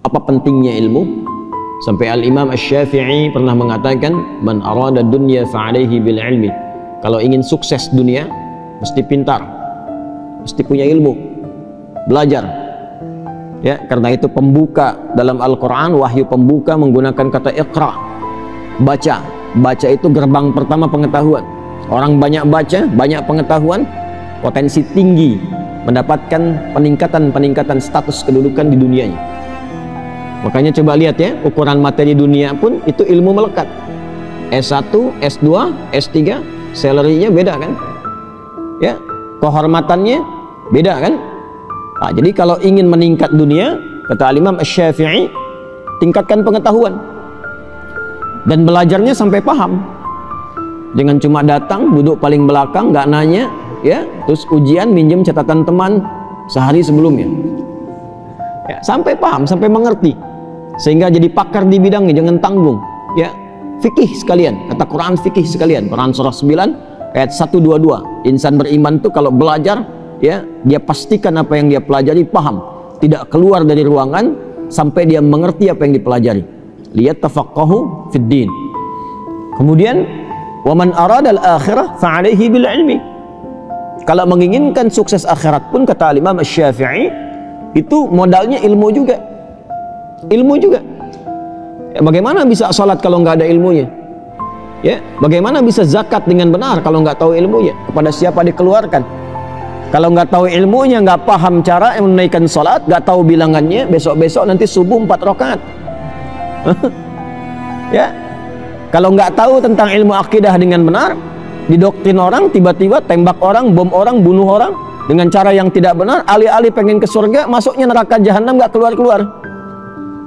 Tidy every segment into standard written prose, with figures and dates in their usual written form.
Apa pentingnya ilmu? Sampai Al-Imam Asy-Syafi'i pernah mengatakan, man arada dunya fa'alaihi bil ilmi. Kalau ingin sukses dunia, mesti pintar, mesti punya ilmu, belajar. Ya, karena itu pembuka dalam Al-Quran, wahyu pembuka menggunakan kata iqra, baca. Baca itu gerbang pertama pengetahuan. Orang banyak baca, banyak pengetahuan, potensi tinggi mendapatkan peningkatan status kedudukan di dunianya. Makanya coba lihat ya, ukuran materi dunia pun itu ilmu melekat. S1, S2, S3, salary-nya beda kan? Ya, kehormatannya beda kan? Nah, jadi kalau ingin meningkat dunia, kata Imam Asy-Syafi'i, tingkatkan pengetahuan dan belajarnya sampai paham. Jangan cuma datang, duduk paling belakang, nggak nanya, ya, terus ujian minjem catatan teman sehari sebelumnya. Ya, sampai paham, sampai mengerti, sehingga jadi pakar di bidangnya, jangan tanggung. Ya, fikih sekalian, kata Quran fikih sekalian. Quran surah 9 ayat 122. Insan beriman tuh kalau belajar, ya, dia pastikan apa yang dia pelajari paham, tidak keluar dari ruangan sampai dia mengerti apa yang dipelajari. Lihat tafaqahu fid din. Kemudian waman aradal akhirah fa'alaihi bil ilmi. Kalau menginginkan sukses akhirat pun, kata Imam Asy-Syafi'i, itu modalnya ilmu juga. Ilmu juga. Ya, bagaimana bisa salat kalau nggak ada ilmunya? Ya, bagaimana bisa zakat dengan benar kalau nggak tahu ilmunya? Kepada siapa dikeluarkan? Kalau nggak tahu ilmunya, nggak paham cara menunaikan salat, nggak tahu bilangannya, besok-besok nanti subuh 4 rakaat. Ya, kalau nggak tahu tentang ilmu akidah dengan benar, didoktrin orang, tiba-tiba tembak orang, bom orang, bunuh orang dengan cara yang tidak benar, alih-alih pengen ke surga, masuknya neraka jahanam, nggak keluar-keluar.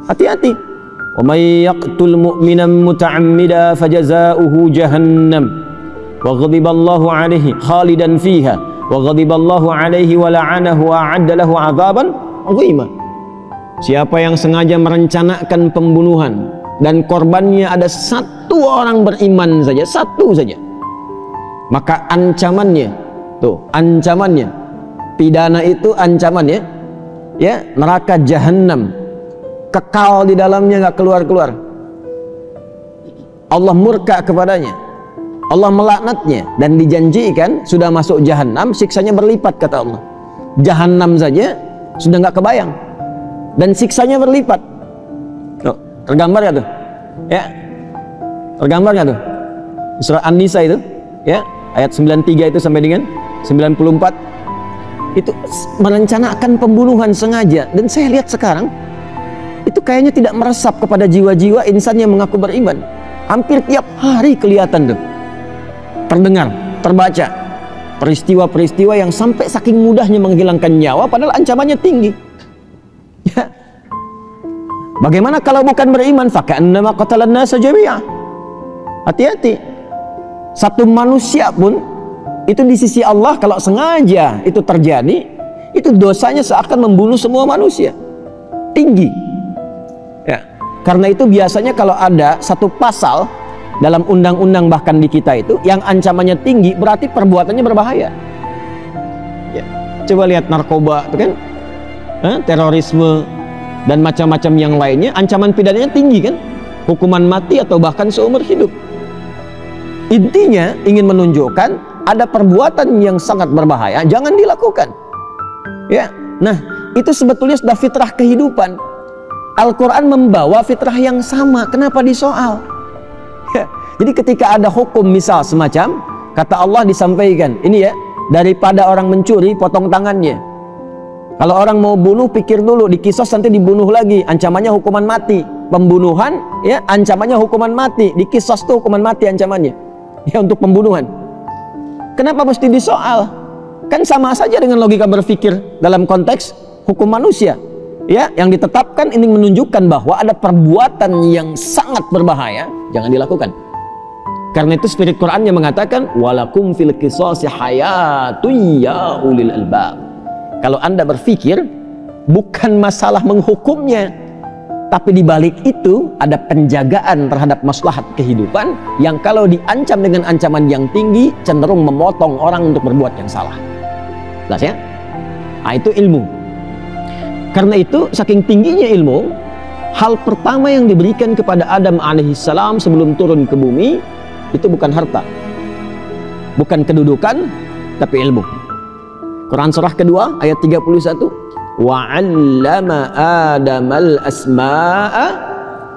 Hati-hati. Wa may yaqtul mu'minan muta'ammida fajaza'uhu jahannam wa ghadiballahu 'alaihi khalidan fiha wa ghadiballahu 'alaihi wa la'anahu wa 'adda lahu 'adzaban 'azima. Siapa yang sengaja merencanakan pembunuhan dan korbannya ada satu orang beriman saja, satu saja, maka ancamannya, tuh ancamannya, pidana itu ancamannya, ya, neraka jahanam, kekal di dalamnya, nggak keluar-keluar. Allah murka kepadanya, Allah melaknatnya, dan dijanjikan sudah masuk jahanam siksanya berlipat, kata Allah. Jahanam saja sudah nggak kebayang, dan siksanya berlipat. Tuh, tergambar nggak tuh? Ya, tergambar nggak tuh? Surah An-Nisa itu, ya, ayat 93 itu sampai dengan 94 itu merencanakan pembunuhan sengaja. Dan saya lihat sekarang itu kayaknya tidak meresap kepada jiwa-jiwa insan yang mengaku beriman. Hampir tiap hari kelihatan tuh, terdengar, terbaca peristiwa-peristiwa yang sampai saking mudahnya menghilangkan nyawa padahal ancamannya tinggi. Ya. Bagaimana kalau bukan beriman? Faka'annama qatalan nasa jami'a. Hati-hati. Satu manusia pun itu di sisi Allah kalau sengaja itu terjadi, itu dosanya seakan membunuh semua manusia. Tinggi. Ya. Karena itu biasanya kalau ada satu pasal dalam undang-undang bahkan di kita itu yang ancamannya tinggi, berarti perbuatannya berbahaya. Ya. Coba lihat narkoba itu kan, terorisme dan macam-macam yang lainnya, ancaman pidananya tinggi kan, hukuman mati atau bahkan seumur hidup. Intinya ingin menunjukkan ada perbuatan yang sangat berbahaya, jangan dilakukan. Ya, nah itu sebetulnya sudah fitrah kehidupan. Al-Quran membawa fitrah yang sama, kenapa disoal? Ya, jadi ketika ada hukum misal semacam, kata Allah disampaikan, ini ya, daripada orang mencuri potong tangannya. Kalau orang mau bunuh, pikir dulu, dikisos nanti dibunuh lagi, ancamannya hukuman mati. Pembunuhan, ya, ancamannya hukuman mati. Dikisos tuh hukuman mati ancamannya, ya, untuk pembunuhan. Kenapa mesti disoal? Kan sama saja dengan logika berpikir dalam konteks hukum manusia, ya, yang ditetapkan ini menunjukkan bahwa ada perbuatan yang sangat berbahaya, jangan dilakukan. Karena itu spirit Qurannya mengatakan, walakum fil qisasi hayatun ya ulil albab. Kalau Anda berpikir, bukan masalah menghukumnya, tapi di balik itu ada penjagaan terhadap maslahat kehidupan yang kalau diancam dengan ancaman yang tinggi cenderung memotong orang untuk berbuat yang salah. Jelas ya? Nah, itu ilmu. Karena itu saking tingginya ilmu, hal pertama yang diberikan kepada Adam alaihissalam sebelum turun ke bumi itu bukan harta, bukan kedudukan, tapi ilmu. Quran surah kedua ayat 31, wa 'allama Adamal asma'a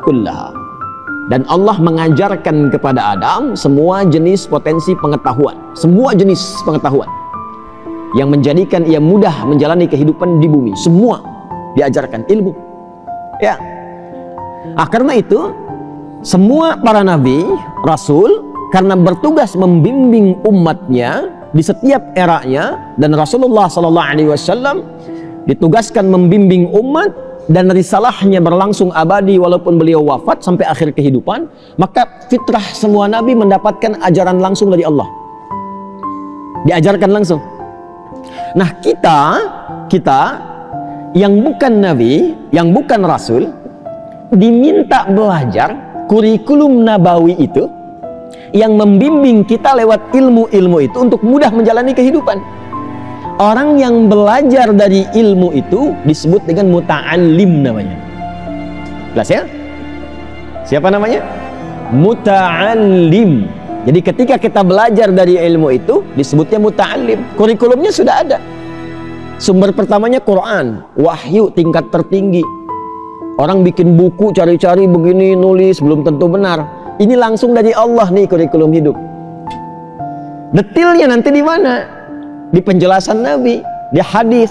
kullaha. Dan Allah mengajarkan kepada Adam semua jenis potensi pengetahuan, semua jenis pengetahuan yang menjadikan ia mudah menjalani kehidupan di bumi. Semua diajarkan ilmu. Ya. Karena itu semua para nabi, rasul, karena bertugas membimbing umatnya di setiap eranya, dan Rasulullah SAW ditugaskan membimbing umat, dan risalahnya berlangsung abadi walaupun beliau wafat sampai akhir kehidupan, maka fitrah semua nabi mendapatkan ajaran langsung dari Allah, diajarkan langsung. Nah, kita yang bukan nabi, yang bukan rasul, diminta belajar kurikulum nabawi itu yang membimbing kita lewat ilmu-ilmu itu untuk mudah menjalani kehidupan. Orang yang belajar dari ilmu itu disebut dengan muta'allim namanya. Jelas ya? Siapa namanya? Muta'allim. Jadi ketika kita belajar dari ilmu itu disebutnya muta'allim. Kurikulumnya sudah ada. Sumber pertamanya Quran, wahyu tingkat tertinggi. Orang bikin buku cari-cari begini, nulis belum tentu benar. Ini langsung dari Allah nih kurikulum hidup. Detailnya nanti di mana? Di penjelasan Nabi, di hadis.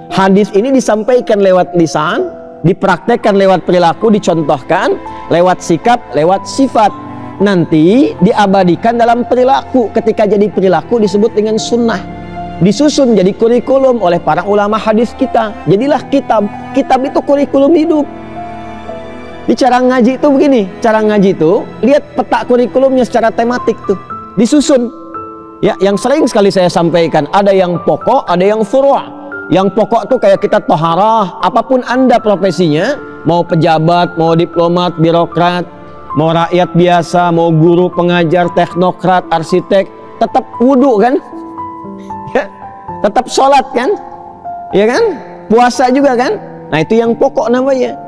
Hadis ini disampaikan lewat lisan, dipraktekkan lewat perilaku, dicontohkan lewat sikap, lewat sifat. Nanti diabadikan dalam perilaku. Ketika jadi perilaku disebut dengan sunnah. Disusun jadi kurikulum oleh para ulama hadis kita. Jadilah kitab. Kitab itu kurikulum hidup. Di cara ngaji itu begini, cara ngaji itu lihat peta kurikulumnya secara tematik tuh, disusun. Ya, yang sering sekali saya sampaikan, ada yang pokok, ada yang furu'. Yang pokok tuh kayak kita toharah, apapun Anda profesinya, mau pejabat, mau diplomat, birokrat, mau rakyat biasa, mau guru, pengajar, teknokrat, arsitek, tetap wudu kan? Ya, tetap sholat kan? Ya kan? Puasa juga kan? Nah, itu yang pokok namanya.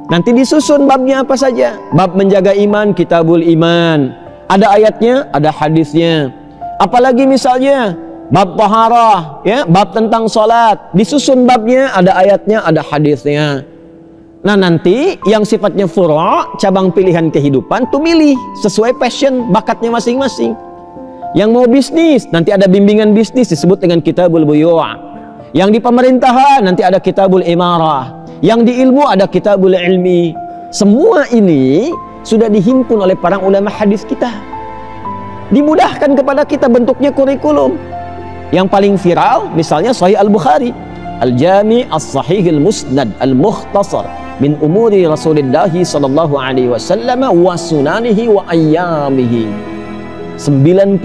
Nanti disusun babnya apa saja. Bab menjaga iman, kitabul iman. Ada ayatnya, ada hadisnya. Apalagi misalnya bab taharah, ya, bab tentang sholat, disusun babnya, ada ayatnya, ada hadisnya. Nah, nanti yang sifatnya furu', cabang pilihan kehidupan, tuh milih sesuai passion, bakatnya masing-masing. Yang mau bisnis, nanti ada bimbingan bisnis disebut dengan kitabul buyu'. Yang di pemerintahan nanti ada kitabul imarah. Yang di ilmu ada kitabul ilmi. Semua ini sudah dihimpun oleh para ulama hadis kita. Dimudahkan kepada kita, bentuknya kurikulum. Yang paling viral misalnya Sahih Al-Bukhari, Al-Jami' As-Sahih Al-Musnad Al-Mukhtasar min umuri Rasulillah sallallahu alaihi wasallam wa sunanihi wa ayyamihi. 97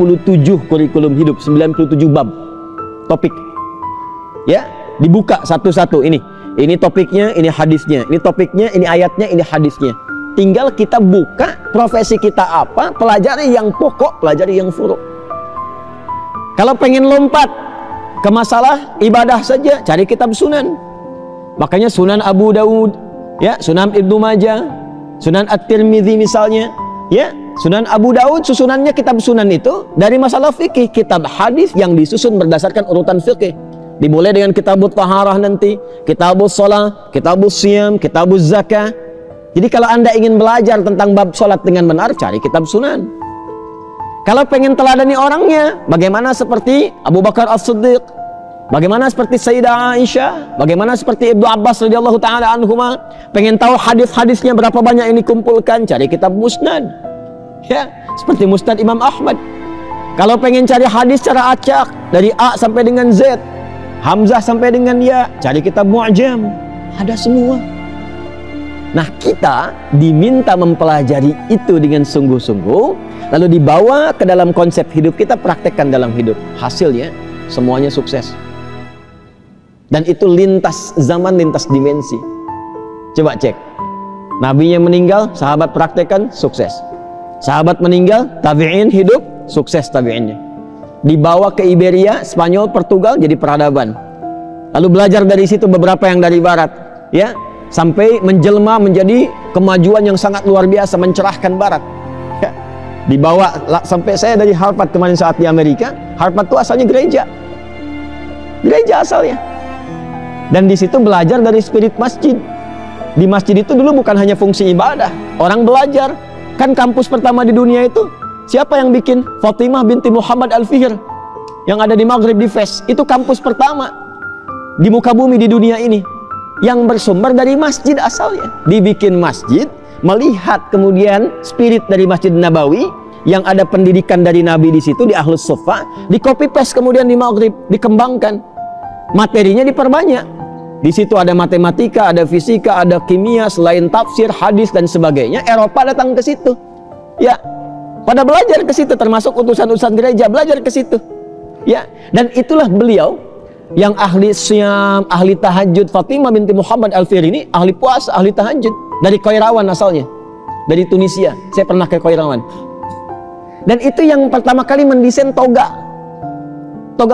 kurikulum hidup, 97 bab topik. Ya, dibuka satu-satu, ini topiknya, ini hadisnya, ini topiknya, ini ayatnya, ini hadisnya. Tinggal kita buka profesi kita apa, pelajari yang pokok, pelajari yang furu'. Kalau pengen lompat ke masalah ibadah saja, cari kitab sunan. Makanya Sunan Abu Dawud, ya, Sunan Ibnu Majah, Sunan At-Tirmidzi misalnya, ya, Sunan Abu Dawud susunannya kitab sunan itu dari masalah fikih, kitab hadis yang disusun berdasarkan urutan fikih. Dimulai dengan kitabut taharah nanti, kitabus shalah, kitabus siyam, kitabuz zakah. Jadi kalau Anda ingin belajar tentang bab sholat dengan benar, cari kitab sunan. Kalau pengen teladani orangnya, bagaimana seperti Abu Bakar As-Siddiq, bagaimana seperti Sayyidah Aisyah, bagaimana seperti Ibnu Abbas radhiyallahu ta'ala anhuma, pengen tahu hadis-hadisnya berapa banyak yang dikumpulkan, cari kitab musnad. Ya, seperti Musnad Imam Ahmad. Kalau pengen cari hadis secara acak, dari A sampai dengan Z, Hamzah sampai dengan Ya, cari kitab Mu'jam. Ada semua. Nah, kita diminta mempelajari itu dengan sungguh-sungguh, lalu dibawa ke dalam konsep hidup kita, praktekkan dalam hidup. Hasilnya semuanya sukses. Dan itu lintas zaman, lintas dimensi. Coba cek. Nabinya meninggal, sahabat praktekkan, sukses. Sahabat meninggal, tabi'in hidup, sukses tabi'innya. Dibawa ke Iberia, Spanyol, Portugal, jadi peradaban. Lalu belajar dari situ beberapa yang dari barat, ya. sampai menjelma menjadi kemajuan yang sangat luar biasa, mencerahkan barat. Ya. Dibawa sampai saya dari Harvard kemarin saat di Amerika. Harvard itu asalnya gereja asalnya, dan di situ belajar dari spirit masjid. Di masjid itu dulu bukan hanya fungsi ibadah, orang belajar. Kan kampus pertama di dunia itu siapa yang bikin? Fatimah binti Muhammad Al-Fihir yang ada di Maghrib di Fes. Itu kampus pertama di muka bumi di dunia ini yang bersumber dari masjid asalnya. Dibikin masjid, melihat kemudian spirit dari Masjid Nabawi yang ada pendidikan dari Nabi di situ, di Ahlus Suffah, di copy paste kemudian di Maghrib, dikembangkan, materinya diperbanyak. Di situ ada matematika, ada fisika, ada kimia, selain tafsir, hadis dan sebagainya. Eropa datang ke situ, ya, pada belajar ke situ, termasuk utusan-utusan gereja belajar ke situ, ya. Dan itulah beliau yang ahli syam, ahli tahajud. Fatimah binti Muhammad Al-Fihir ini ahli puasa, ahli tahajud, dari Qairawan asalnya, dari Tunisia. Saya pernah ke Qairawan. Dan itu yang pertama kali mendesain toga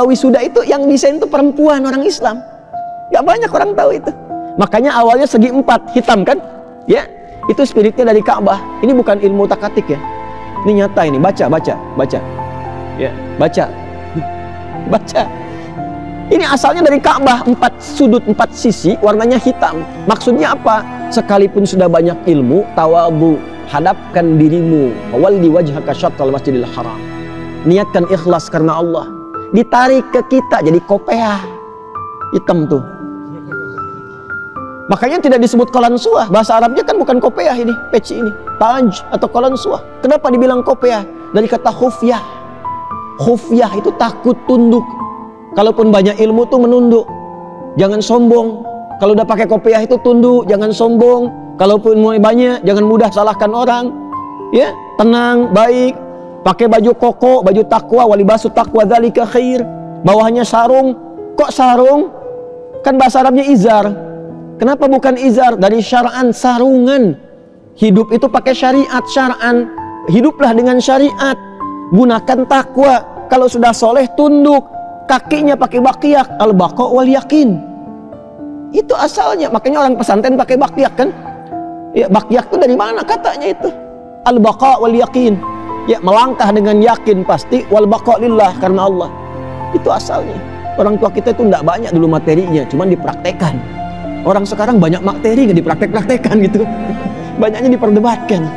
wisuda. Itu yang desain itu perempuan, orang Islam. Gak banyak orang tahu itu. Makanya awalnya segi 4 hitam kan, ya. Itu spiritnya dari Ka'bah. Ini bukan ilmu takatik ya, ini nyata. Ini baca ya, baca. Ini asalnya dari Ka'bah, 4 sudut, 4 sisi, warnanya hitam. Maksudnya apa? Sekalipun sudah banyak ilmu, tawadhu, hadapkan dirimu, walli wajhaka syatral masjidil haram. Niatkan ikhlas karena Allah. Ditarik ke kita jadi kopiah hitam tuh. Makanya tidak disebut qalansuah. Bahasa Arabnya kan bukan kopiah ini, peci ini, taj atau qalansuah. Kenapa dibilang kopiah? Dari kata khufyah. Khufyah itu takut, tunduk. Kalaupun banyak ilmu tuh menunduk, jangan sombong. Kalau udah pakai kopiah itu tunduk, jangan sombong. Kalaupun mulai banyak, jangan mudah salahkan orang. Ya, tenang, baik. Pakai baju koko, baju takwa, walibasu takwa dzalika khair. Bawahnya sarung. Kok sarung? Kan bahasa Arabnya izar. Kenapa bukan izar? Dari syar'an, sarungan. Hidup itu pakai syariat, syar'an. Hiduplah dengan syariat. Gunakan takwa. Kalau sudah soleh, tunduk. Kakinya pakai baqiyak, al-baqa wal yakin. Itu asalnya. Makanya orang pesantren pakai baqiyak kan? Ya, baqiyak itu dari mana katanya itu? Al-baqa wal yakin. Ya, melangkah dengan yakin pasti, wal baqa lillah, karena Allah. Itu asalnya. Orang tua kita itu tidak banyak dulu materinya, cuman dipraktekan. Orang sekarang banyak materi nggak dipraktek-praktekan gitu. Banyaknya diperdebatkan.